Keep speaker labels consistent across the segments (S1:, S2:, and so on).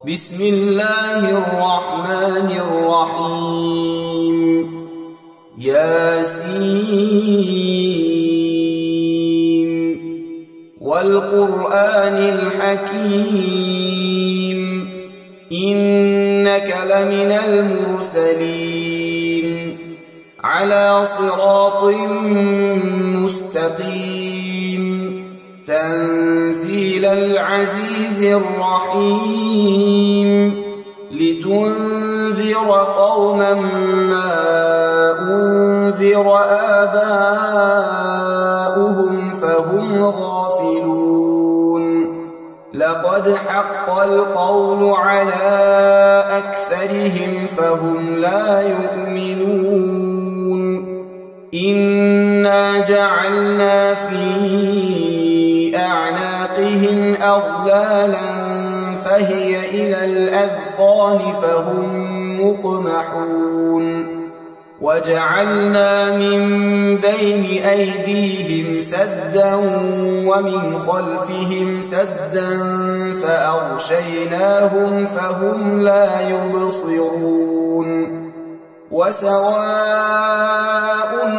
S1: بسم الله الرحمن الرحيم ياسين والقرآن الحكيم إنك لمن المرسلين على صراط مستقيم تنزيل العزيز الرحيم لتنذر قوما ما أنذر آباؤهم فهم غافلون لقد حق القول على أكثرهم فهم لا يؤمنون إنا جعلنا في أعناقهم أغلالا فهي إلى الأذقان فهم مقمحون وجعلنا من بين أيديهم سدا ومن خلفهم سدا فأغشيناهم فهم لا يبصرون وسواء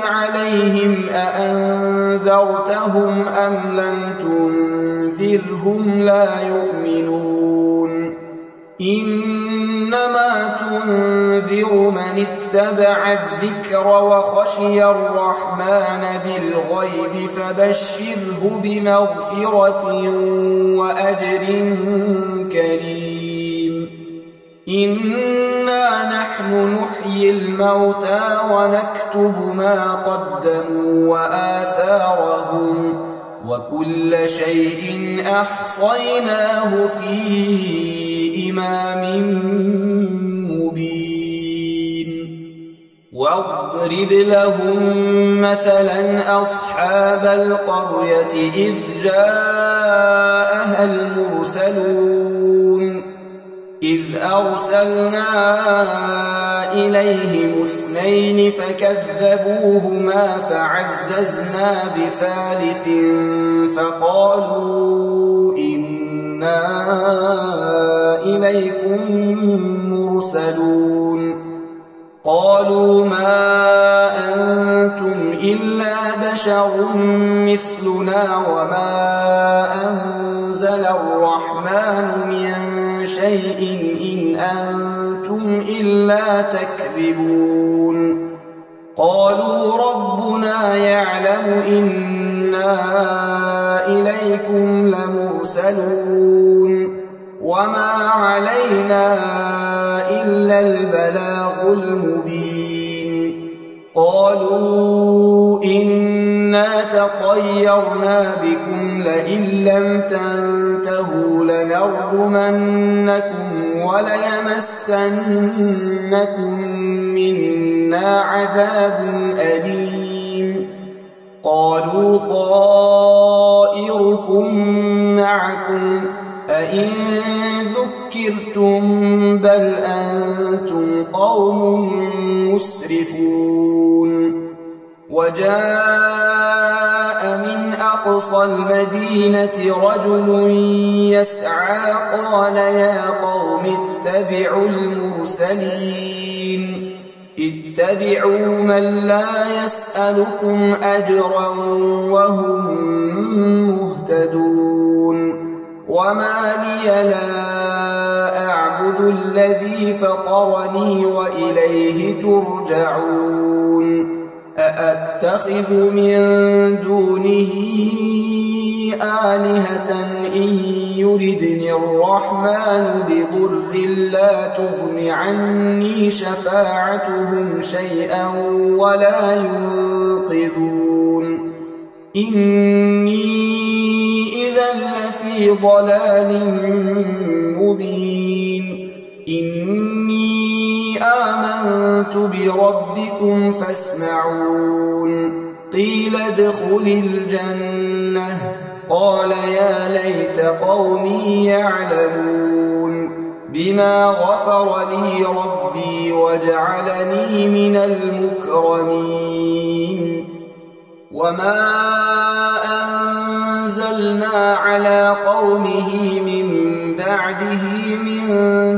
S1: عليهم أأنذرتهم أم لم تنذرهم لا يؤمنون إنما تنذر من اتبع الذكر وخشي الرحمن بالغيب فبشره بمغفرة وأجر كريم إنا نحن نحيي الموتى ونكتب ما قدموا وآثارهم وكل شيء أحصيناه في إمام مبين واضرب لهم مثلا أصحاب القرية إذ جاءها المرسلون إذ أرسلنا إليهم اثنين فكذبوهما فعززنا بثالث فقالوا إنا إليكم مرسلون قالوا ما أنتم إلا بشر مثلنا وما أنزل الرحمن من شيء إن أنتم إلا تكذبون قالوا ربنا يعلم إنا إليكم لمرسلون وما علينا إلا البلاغ المبين قالوا إنا تطيرنا بكم لئن لم تنتهوا لنرجمنكم وليمسنكم منا عذاب أليم قالوا طائركم معكم أئن ذكرتم بل أنتم قوم مسرفون وجاء من أقصى المدينة رجل يسعى قال يا قوم اتبعوا المرسلين اتبعوا من لا يسألكم أجرا وهم مهتدون وما لي لا أعبد الذي فطرني وإليه ترجعون أأتخذ من دونه آلهة إن يردني الرحمن بضر لا تغن عني شفاعتهم شيئا ولا ينقذون إني إذا لفي ضلال مبين إني آمنت بربكم فاسمعون قيل ادخل الجنة قال يا ليت قومي يعلمون بما غفر لي ربي وجعلني من المكرمين وما أنزلنا على قومه من بعده من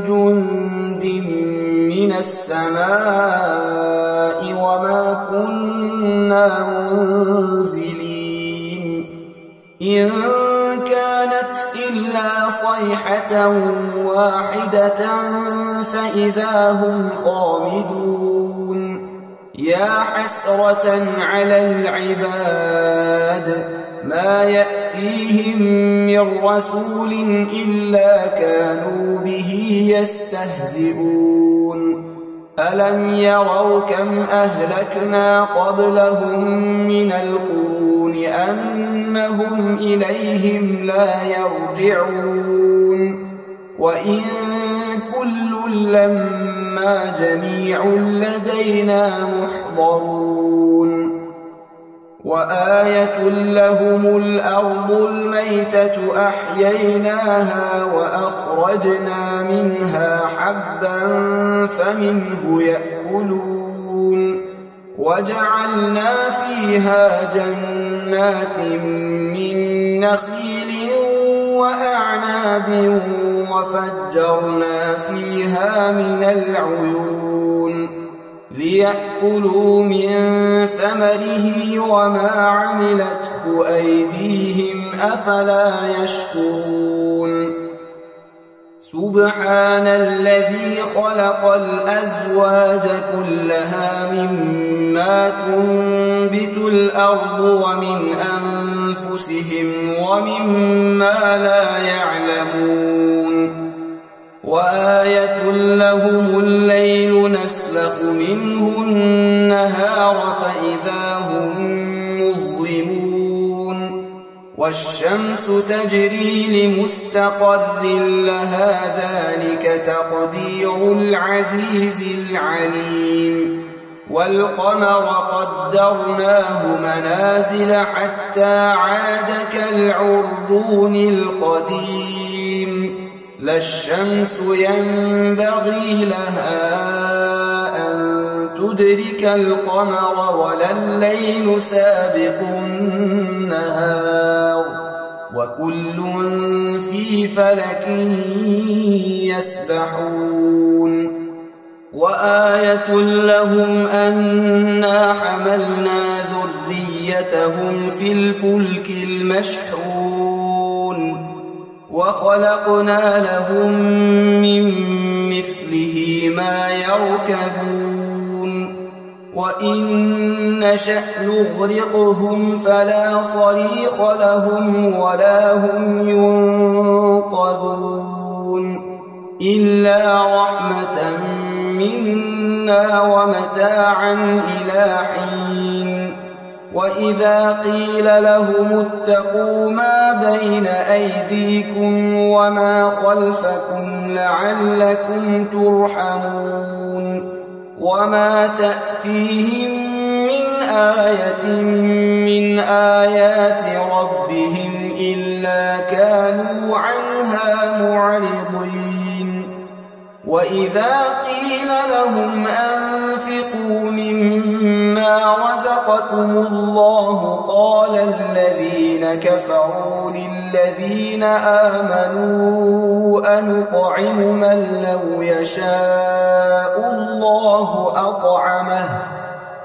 S1: جند من السماء وما كنا منزلين إن كانت إلا صيحة واحدة فإذا هم خامدون يا حسرة على العباد ما يأتيهم من رسول إلا كانوا به يستهزئون ألم يروا كم أهلكنا قبلهم من القرون أنهم إليهم لا يرجعون وإن كل لما جميع لدينا محضرون وآية لهم الأرض الميتة أحييناها وأخرجنا منها حبا فمنه يأكلون وجعلنا فيها جنات من نخيل وأعناب وفجرنا فيها من العيون ليأكلوا من ثمره وما عملته أيديهم أفلا يشكرون سبحان الذي خلق الأزواج كلها مما تنبت الأرض ومن أنفسهم ومما لا يعلمون وآية لهم الليل نسلخ منه النهار فإذا هم مظلمون والشمس تجري لمستقر لها ذلك تقدير العزيز العليم والقمر قدرناه منازل حتى عاد كالعرجون القديم لا الشمس ينبغي لها أن تدرك القمر ولا الليل سابق النهار وكل في فلك يسبحون وآية لهم أنا حملنا ذريتهم في الفلك المشحون وخلقنا لهم من مثله ما يركبون وإن نشأ نغرقهم فلا صريخ لهم ولا هم ينقذون إلا رحمة منا ومتاعا إلى حين وإذا قيل لهم اتقوا ما بين أيديكم وما خلفكم لعلكم ترحمون وما تأتيهم من آية من آيات ربهم إلا كانوا عنها معرضين وإذا قيل لهم أنفقوا مما رزقكم الله قال الذين كفروا للذين آمنوا أنطعم من لو يشاء الله أطعمه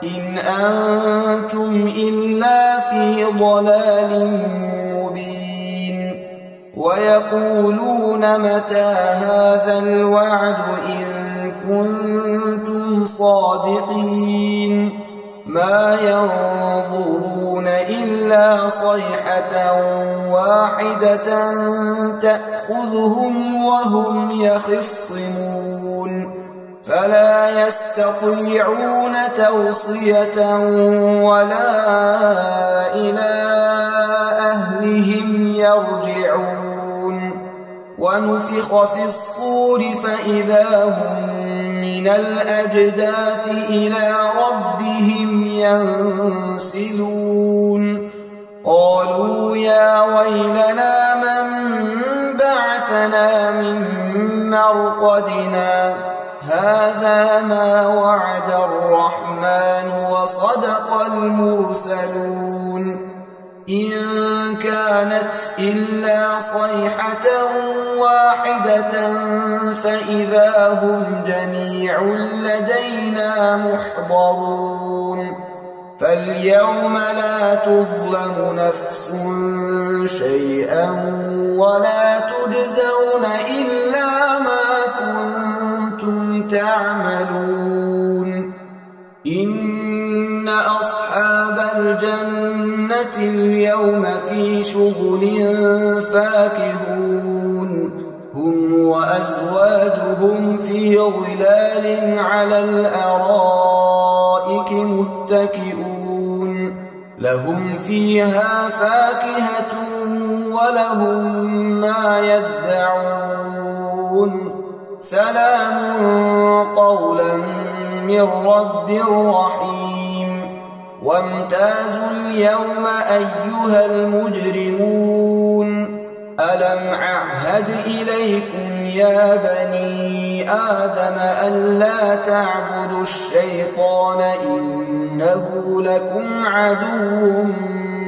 S1: إن أنتم إلا في ضلال مبين ويقولون متى هذا الوعد إن كنتم صادقين ما ينظرون إلا صيحة واحدة تأخذهم وهم يخصمون فلا يستطيعون توصية ولا إلى أهلهم يرجعون ونفخ في الصور فإذا هم من الأجداث إلى ربهم ينسلون قالوا يا ويلنا من بعثنا من مرقدنا هذا ما وعد الرحمن وصدق المرسلون إن كانت إلا صيحة واحدة فإذا هم جميع لدينا محضرون فاليوم لا تظلم نفس شيئا ولا تجزون إلا ما كنتم تعملون إن أصحاب الجنة اليوم في شغل فاكهون هم وأزواجهم في ظلال على الأرائك متكئون لهم فيها فاكهة ولهم ما يدعون سلام قولا من رب رحيم وامتازوا اليوم أيها المجرمون ألم أعهد إليكم يا بني آدم ألا تعبدوا الشيطان إنه لكم عدو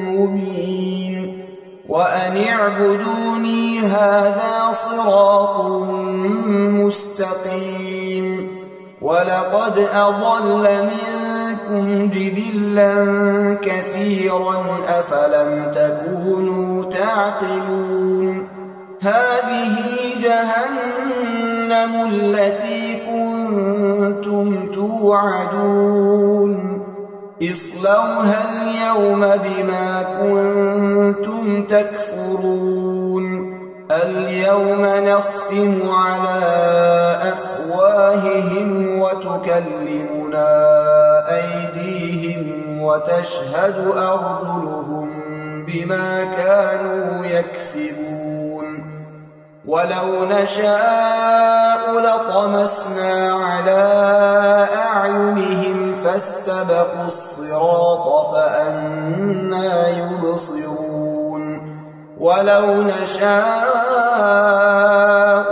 S1: مبين وأن اعبدوني هذا صراط مستقيم ولقد أضل منكم جبلا كثيرا أفلم تكونوا تعقلون هذه جهنم التي كنتم توعدون اصلوها اليوم بما كنتم تكفرون اليوم نختم على أفواههم وتكلمنا أيديهم وتشهد أرجلهم بما كانوا يكسبون ولو نشاء لطمسنا على أعينهم فاستبقوا الصراط فأنى يبصرون ولو نشاء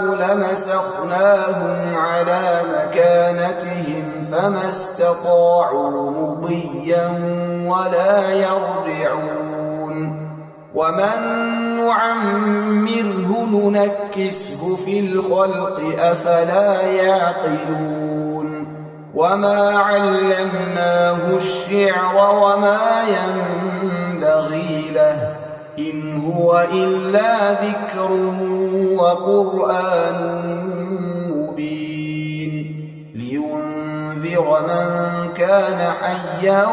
S1: لمسخناهم على مكانتهم فما استطاعوا مضيا ولا يرجعون ومن نعمره ننكسه في الخلق أفلا يعقلون وما علمناه الشعر وما ينبغي له إن هو إلا ذكر وقرآن مبين لينذر من كان حيا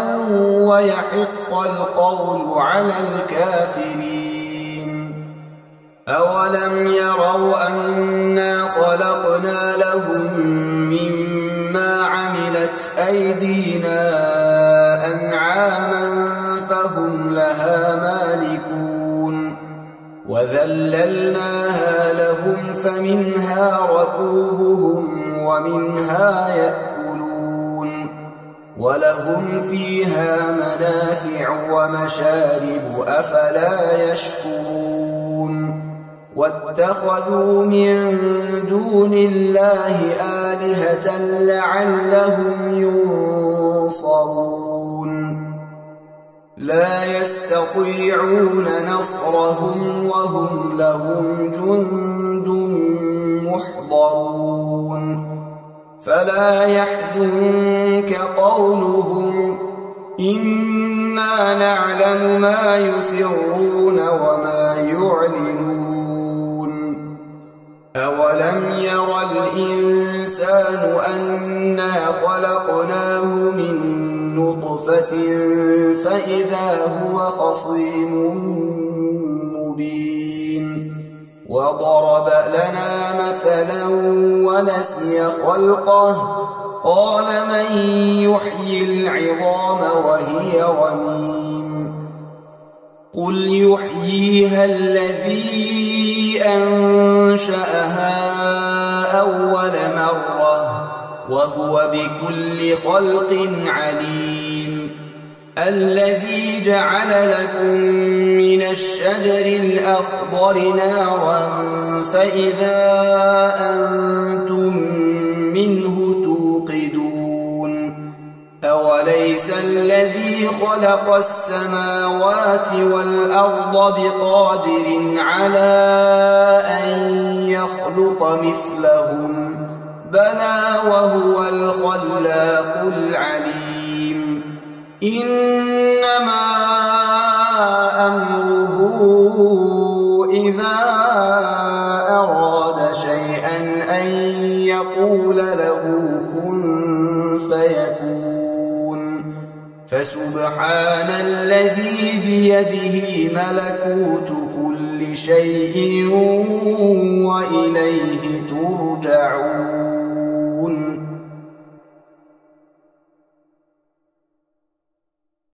S1: ويحق القول على الكافرين أولم يروا أنا خلقنا لهم مما عملت أيدينا أنعاما فهم لها مالكون وذللناها لهم فمنها ركوبهم ومنها يأكلون ولهم فيها منافع ومشارب أفلا يشكرون واتخذوا من دون الله آلهة لعلهم ينصرون لا يستطيعون نصرهم وهم لهم جند محضرون فلا يحزنك قولهم إنا نعلم ما يسرون وما يعلنون أولم ير الإنسان أنا خلقناه من نطفة فإذا هو خصيم مبين وضرب لنا مثلا ونسي خلقه قال من يحيي العظام وهي رميم قل يحييها الذي أنشأها أول مرة وهو بكل خلق عليم الذي جعل لكم من الشجر الأخضر نارا فإذا أنتم منه توقدون أوليس الذي خلق خلق السماوات والأرض بقادر على أن يخلق مثلهم بلى وهو الخلاق العليم إنما أمره إذا أراد شيئا أن يقول له كن فيكون فسبحان الذي بيده ملكوت كل شيء وإليه ترجعون